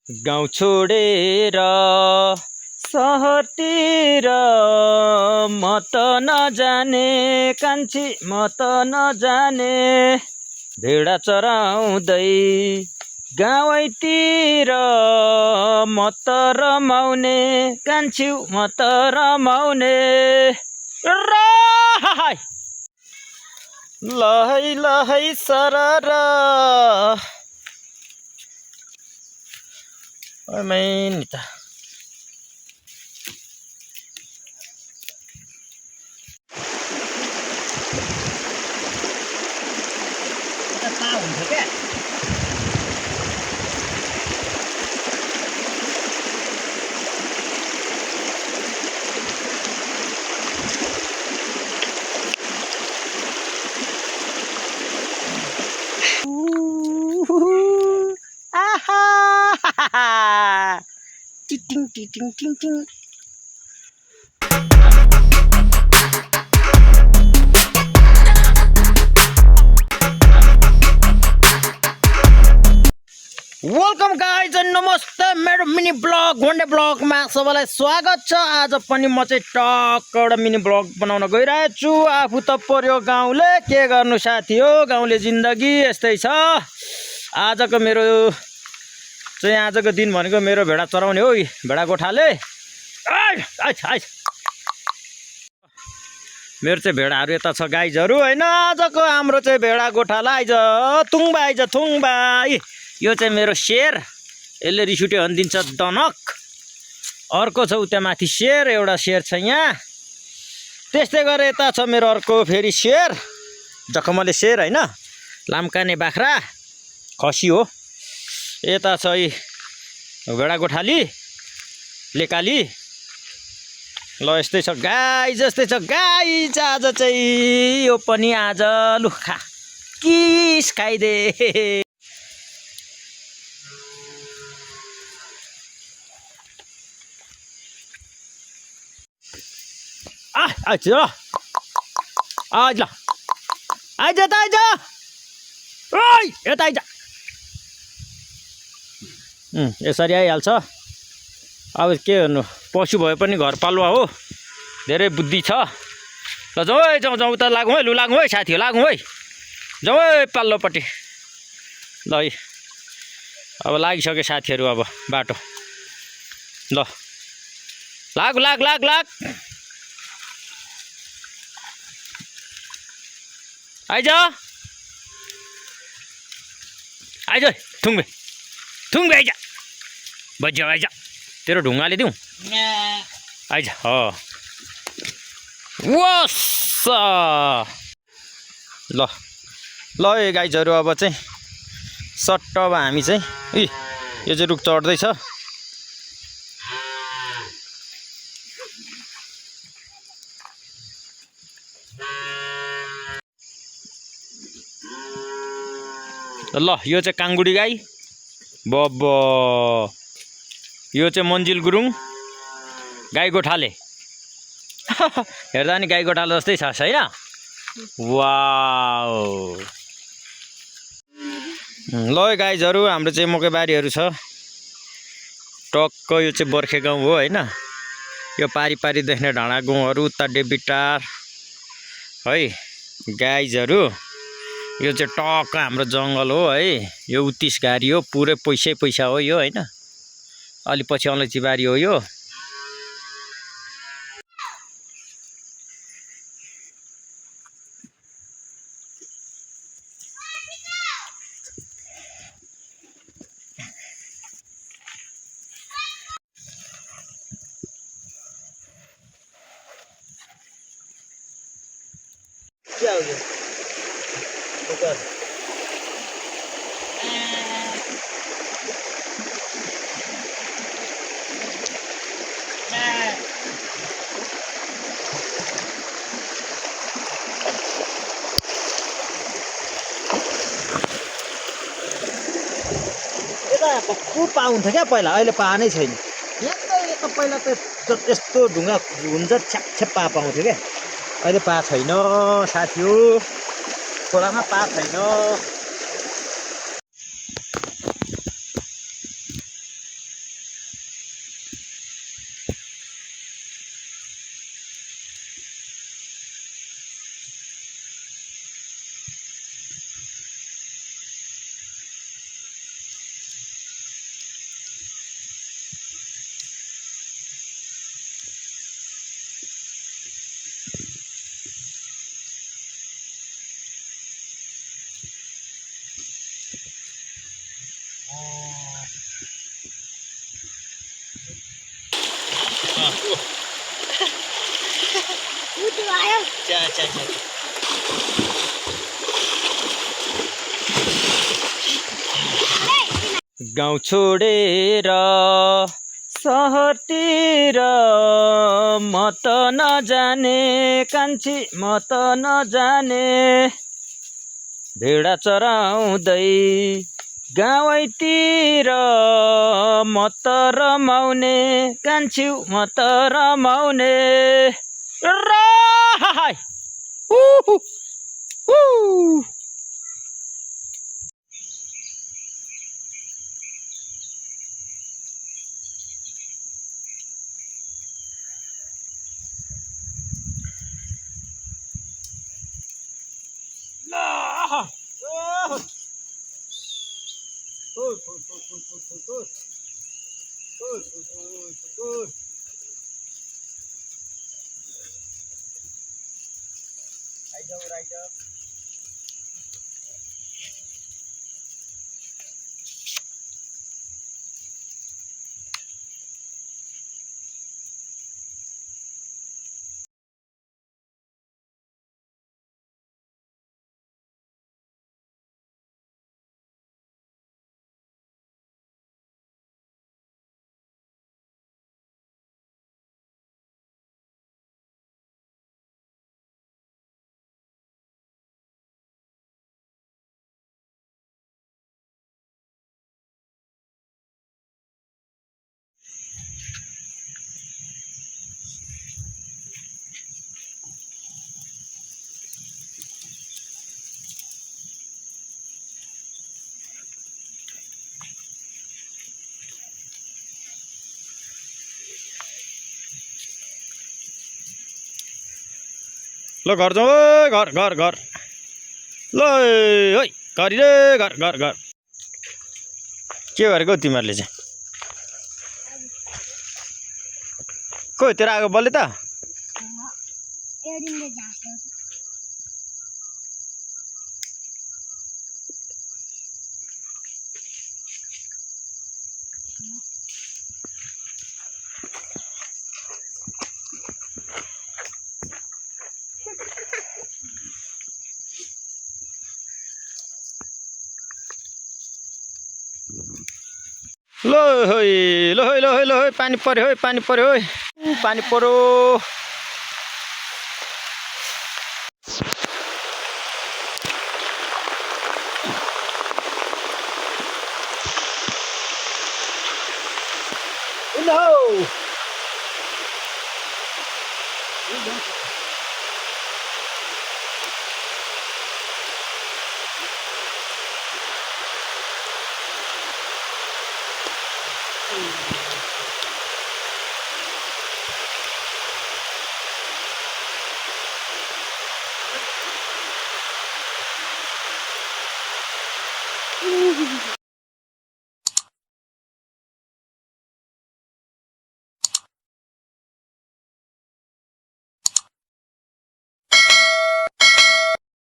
गाउँ छोडेर सहरतिर म त नजाने कान्छी म त नजाने भेडा चराउँदै गाउँतिर म त रमाउने कान्छी म त रमाउने लहै लहै सरर नि त हुन्छ क्या टिटिङ टिटिङ टिङ टिङ वेलकम गाइज नमस्ते मेरो मिनी ब्लग वनडे ब्लगमा सबैलाई स्वागत छ। आज पनि म चाहिँ टक्क एउटा मिनी ब्लग बनाउन गइरहेको छु। आफू त पर्यो गाउँले, के गर्नु साथी हो, गाउँले जिन्दगी यस्तै छ। आजको दिन भनेको मेरो भेडा चराउने हो। भेडा गोठाले मेरो चाहिँ भेडाहरू यता छ गाइजहरू होइन। आजको हाम्रो चाहिँ भेडा गोठाला आइज थुङ्बा यो चाहिँ मेरो शेर, यसले रिस उठ्यो भने दिन्छ दनक। अर्को छ उता माथि शेर, एउटा शेर छ यहाँ। त्यस्तै गरेर यता छ मेरो अर्को फेरि शेर, जखमले शेर होइन, लामकाने बाख्रा खसी हो। यता छ भेडा गोठाली लेकाली। ल यस्तै छ गाई, जस्तै छ गाई। आज चाहिँ यो पनि आज लुखा किस खाइदे। आइज ल आइज त आइज यता आइज। यसरी आइहाल्छ। अब के गर्नु, पशु भए पनि घरपालुवा हो, धेरै बुद्धि छ। ल जाउँ है, जाउँ उता लागौँ है, लु लागौँ है साथी, लागौँ है, जाउँ है पल्लोपट्टि। ल है अब लागिसक्यो साथीहरू, अब बाटो ल लाग आइज थुङ्बे आइज बज्यो आइज, तेरो ढुङ्गाले दिउँ आइज। वस ल है गाइजहरू, अब चाहिँ सट्ट अब हामी चाहिँ यो चाहिँ रुख चढ्दैछ। ल यो चाहिँ काङ्गुडी गाई बब, यो चाहिँ मन्जिल गुरुङ गाई गोठाले। हेर्दा नि गाई गोठाले जस्तै छ होइन। वाउ ल गाइजहरू, हाम्रो चाहिँ मकै बारीहरू छ टक्क। यो चाहिँ बर्खे गाउँ हो होइन। यो पारी देख्ने डाँडा गाउँहरू, उता डेबिटार है गाइजहरू। यो चाहिँ टक्क हाम्रो जङ्गल हो है। यो 29 घारी हो, पुरै पैसा हो यो होइन। अलि पछि अलैँची बारी हो यो। क्या हो गयो यता पाउँथ्यो क्या पहिला, अहिले पा नै छैन। यता पहिला त यस्तो ढुङ्गा हुन्छ छ्याप पाउँथ्यो क्या, अहिले पा छैन साथी हो, खोलामा पा छैन। अच्छा अच्छा गाउँ छोडेर सहरतिर म त नजाने कान्छी म त नजाने भेडा चराउँदै गाउँतिर म त रमाउने कान्छी म त रमाउने र हाय उहु उ ल घर जाउँ ओइ घर घर घर ल ओइ घरि रे घर घर घर के गरेको तिमीहरूले चाहिँ खोइ तेरो आगो बल्यो त ल होइ ल होइ ल होइ ल होइ पानी पर्यो है पानी पर्यो है पानी पर्यो